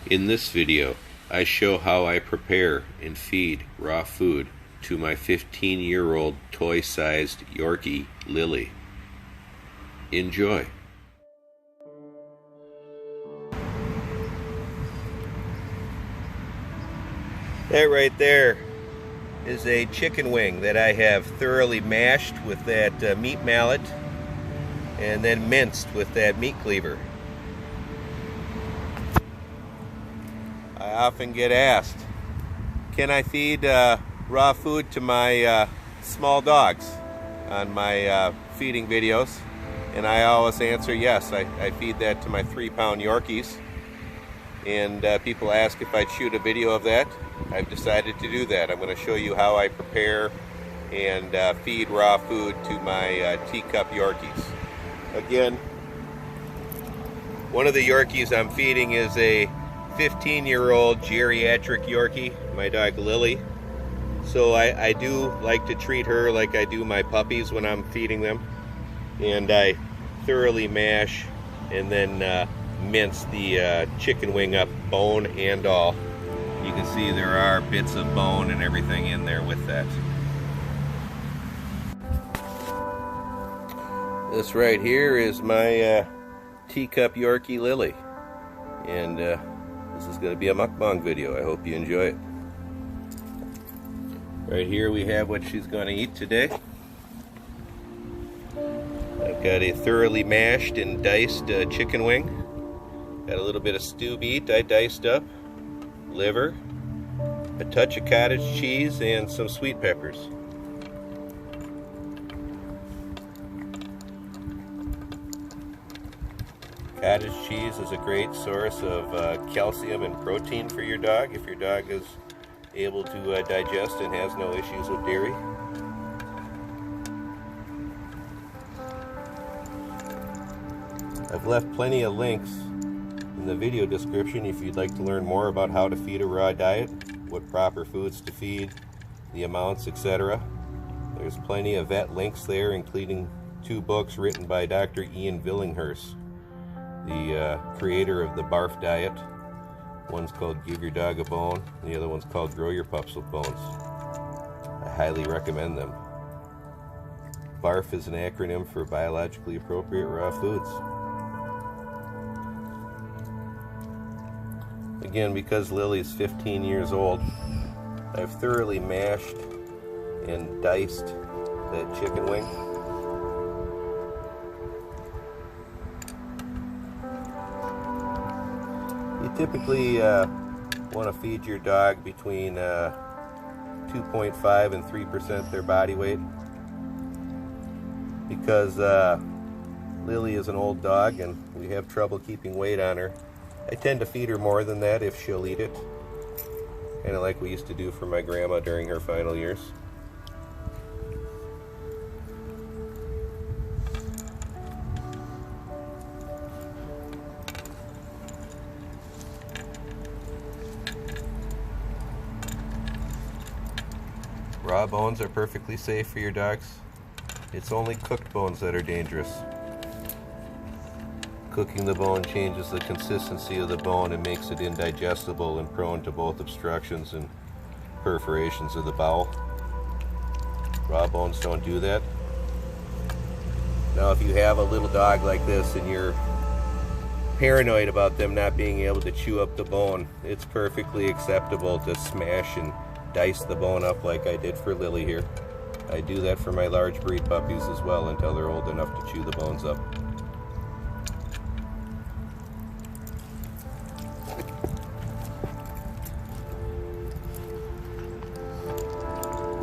In this video, I show how I prepare and feed raw food to my 15-year-old toy-sized Yorkie Lily. Enjoy. That right there is a chicken wing that I have thoroughly mashed with that meat mallet and then minced with that meat cleaver. I often get asked, can I feed raw food to my small dogs on my feeding videos? And I always answer yes. I feed that to my 3-pound Yorkies. And people ask if I'd shoot a video of that. I've decided to do that. I'm going to show you how I prepare and feed raw food to my Teacup Yorkies. Again, one of the Yorkies I'm feeding is a 15-year-old geriatric Yorkie, my dog Lily. So I do like to treat her like I do my puppies when I'm feeding them. And I thoroughly mash and then mince the chicken wing up, bone and all. You can see there are bits of bone and everything in there with that. This right here is my Teacup Yorkie Lily. And this is going to be a mukbang video. I hope you enjoy it. Right here we have what she's going to eat today. I've got a thoroughly mashed and diced chicken wing. Got a little bit of stew meat I diced up, liver, a touch of cottage cheese, and some sweet peppers. Cottage cheese is a great source of calcium and protein for your dog if your dog is able to digest and has no issues with dairy. I've left plenty of links in the video description if you'd like to learn more about how to feed a raw diet, what proper foods to feed, the amounts, etc. There's plenty of vet links there, including 2 books written by Dr. Ian Villinghurst, the creator of the barf diet. One's called Give Your Dog a Bone, and the other one's called Grow Your Pups with Bones. I highly recommend them. BARF is an acronym for biologically appropriate raw foods. Again, because Lily's 15 years old, I've thoroughly mashed and diced that chicken wing. You typically want to feed your dog between 2.5 and 3% their body weight, because Lily is an old dog and we have trouble keeping weight on her. I tend to feed her more than that if she'll eat it, kind of like we used to do for my grandma during her final years. Raw bones are perfectly safe for your dogs. It's only cooked bones that are dangerous. Cooking the bone changes the consistency of the bone and makes it indigestible and prone to both obstructions and perforations of the bowel. Raw bones don't do that. Now, if you have a little dog like this and you're paranoid about them not being able to chew up the bone, it's perfectly acceptable to smash and dice the bone up like I did for Lily here. I do that for my large breed puppies as well until they're old enough to chew the bones up.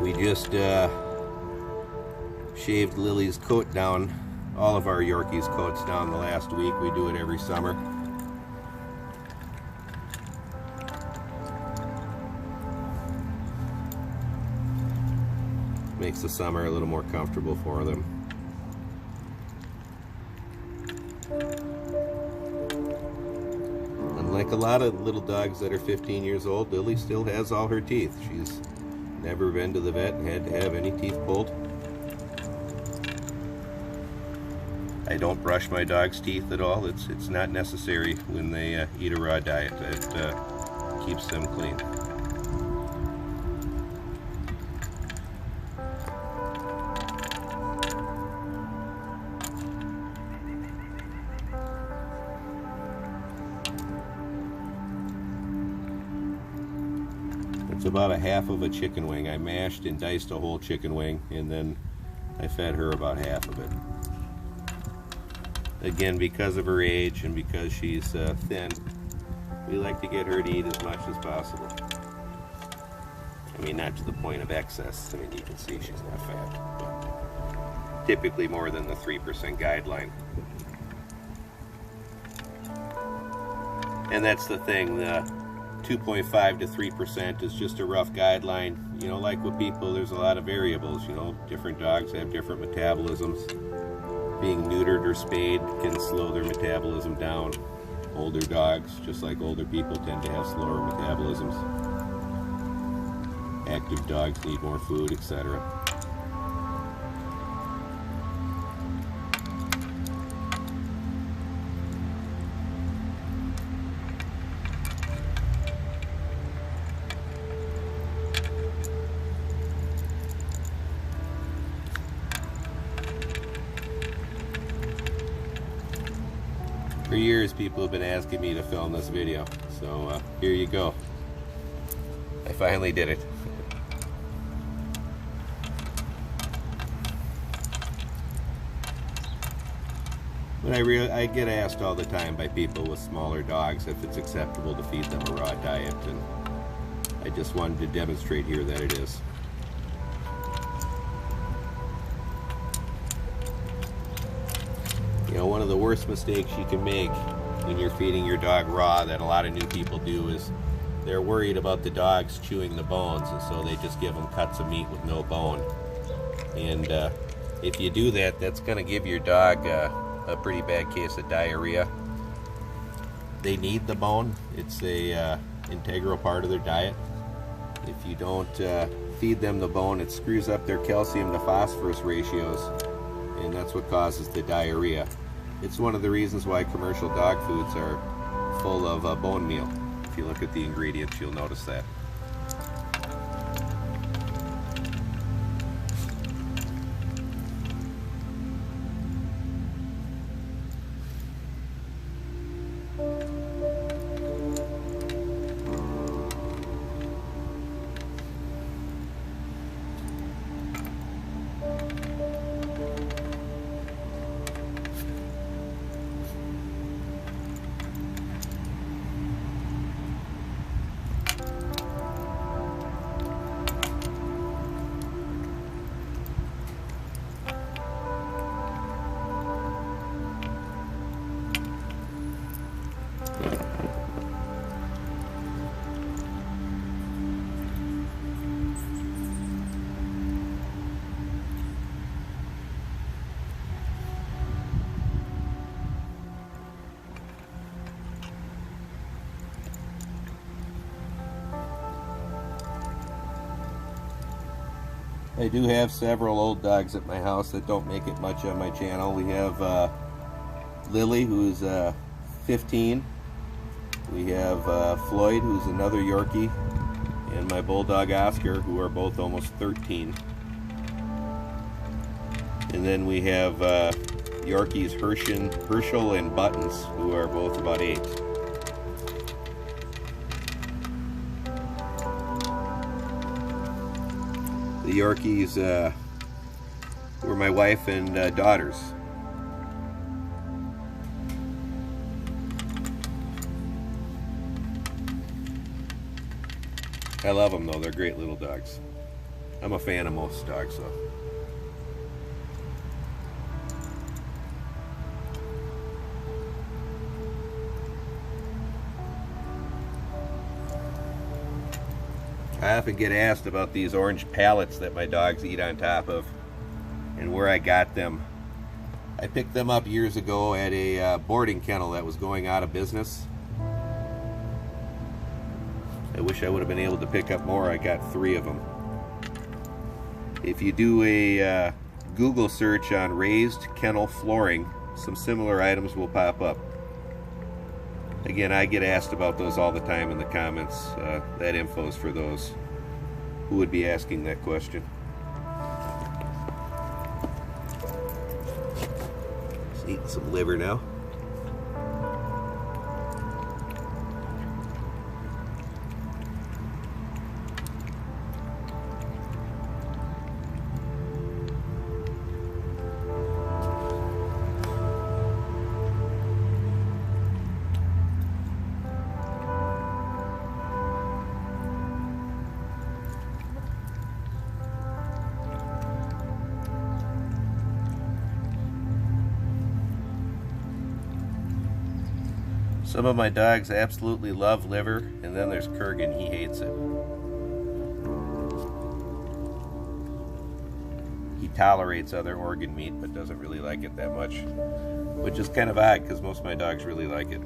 We just shaved Lily's coat down, all of our Yorkies' coats down the last week. We do it every summer. Makes the summer a little more comfortable for them. Unlike a lot of little dogs that are 15 years old, Lily still has all her teeth. She's never been to the vet and had to have any teeth pulled. I don't brush my dog's teeth at all. It's not necessary when they eat a raw diet. It keeps them clean. It's about a half of a chicken wing. I mashed and diced a whole chicken wing, and then I fed her about half of it. Again, because of her age and because she's thin, we like to get her to eat as much as possible. I mean, not to the point of excess. I mean, you can see she's not fat, but typically more than the 3% guideline. And that's the thing, the 2.5 to 3% is just a rough guideline. You know, like with people, there's a lot of variables. You know, different dogs have different metabolisms. Being neutered or spayed can slow their metabolism down. Older dogs, just like older people, tend to have slower metabolisms. Active dogs need more food, etc. For years, people have been asking me to film this video, so here you go. I finally did it. But I get asked all the time by people with smaller dogs if it's acceptable to feed them a raw diet, and I just wanted to demonstrate here that it is. You know, one of the worst mistakes you can make when you're feeding your dog raw that a lot of new people do is they're worried about the dogs chewing the bones, and so they just give them cuts of meat with no bone. And if you do that, that's going to give your dog a pretty bad case of diarrhea. They need the bone. It's a integral part of their diet. If you don't feed them the bone, it screws up their calcium to phosphorus ratios, and that's what causes the diarrhea. It's one of the reasons why commercial dog foods are full of bone meal. If you look at the ingredients, you'll notice that. I do have several old dogs at my house that don't make it much on my channel. We have Lily, who's 15. We have Floyd, who's another Yorkie, and my bulldog Oscar, who are both almost 13. And then we have Yorkies Herschel and Buttons, who are both about 8. The Yorkies were my wife and daughters. I love them though, they're great little dogs. I'm a fan of most dogs though. I often get asked about these orange pellets that my dogs eat on top of and where I got them. I picked them up years ago at a boarding kennel that was going out of business. I wish I would have been able to pick up more. I got 3 of them. If you do a Google search on raised kennel flooring, some similar items will pop up. Again, I get asked about those all the time in the comments. That info is for those who would be asking that question. Just eating some liver now. Some of my dogs absolutely love liver, and then there's Kurgan, he hates it. He tolerates other organ meat, but doesn't really like it that much, which is kind of odd because most of my dogs really like it.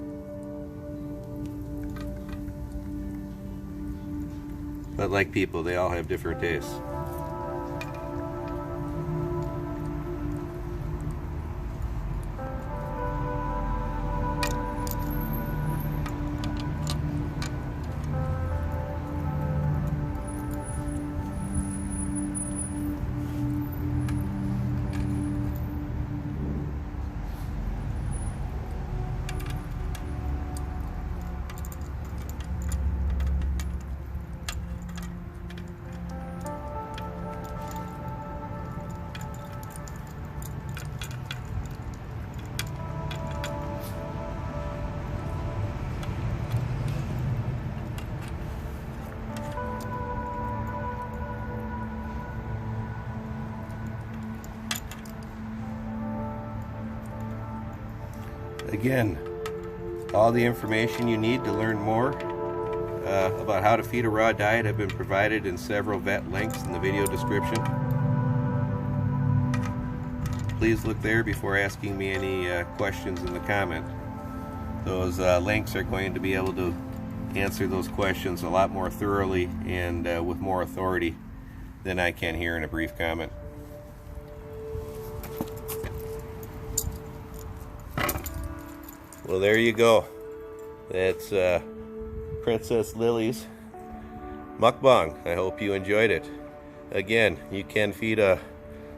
But like people, they all have different tastes. Again, all the information you need to learn more about how to feed a raw diet have been provided in several vet links in the video description. Please look there before asking me any questions in the comment. Those links are going to be able to answer those questions a lot more thoroughly and with more authority than I can here in a brief comment. Well, there you go. That's Princess Lily's mukbang. I hope you enjoyed it. Again, you can feed a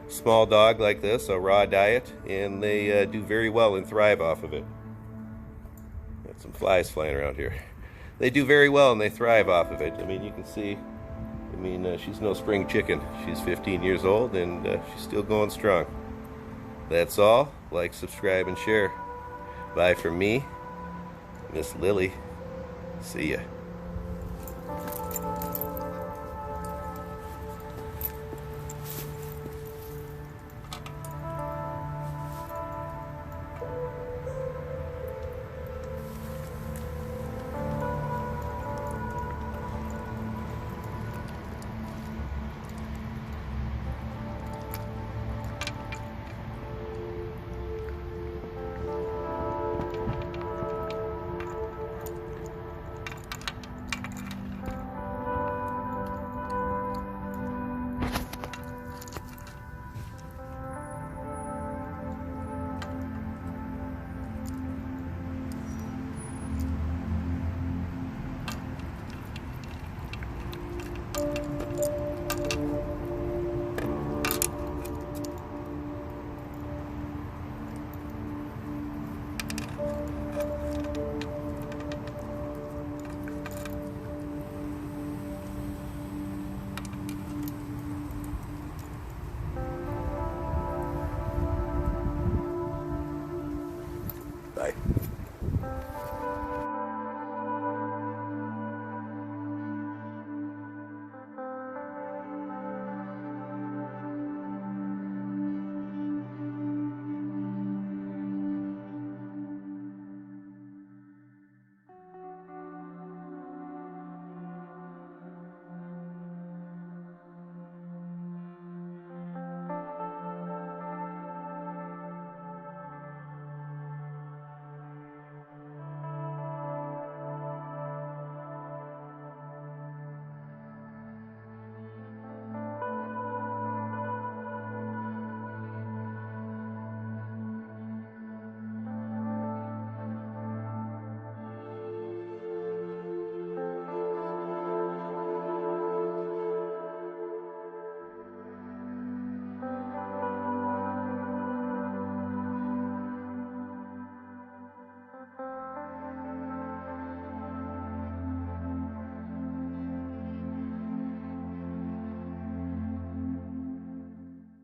small dog like this a raw diet, and they do very well and thrive off of it. Got some flies flying around here. They do very well and they thrive off of it. I mean, you can see, she's no spring chicken. She's 15 years old and she's still going strong. That's all. Like, subscribe, and share. Bye from me, Miss Lily. See ya.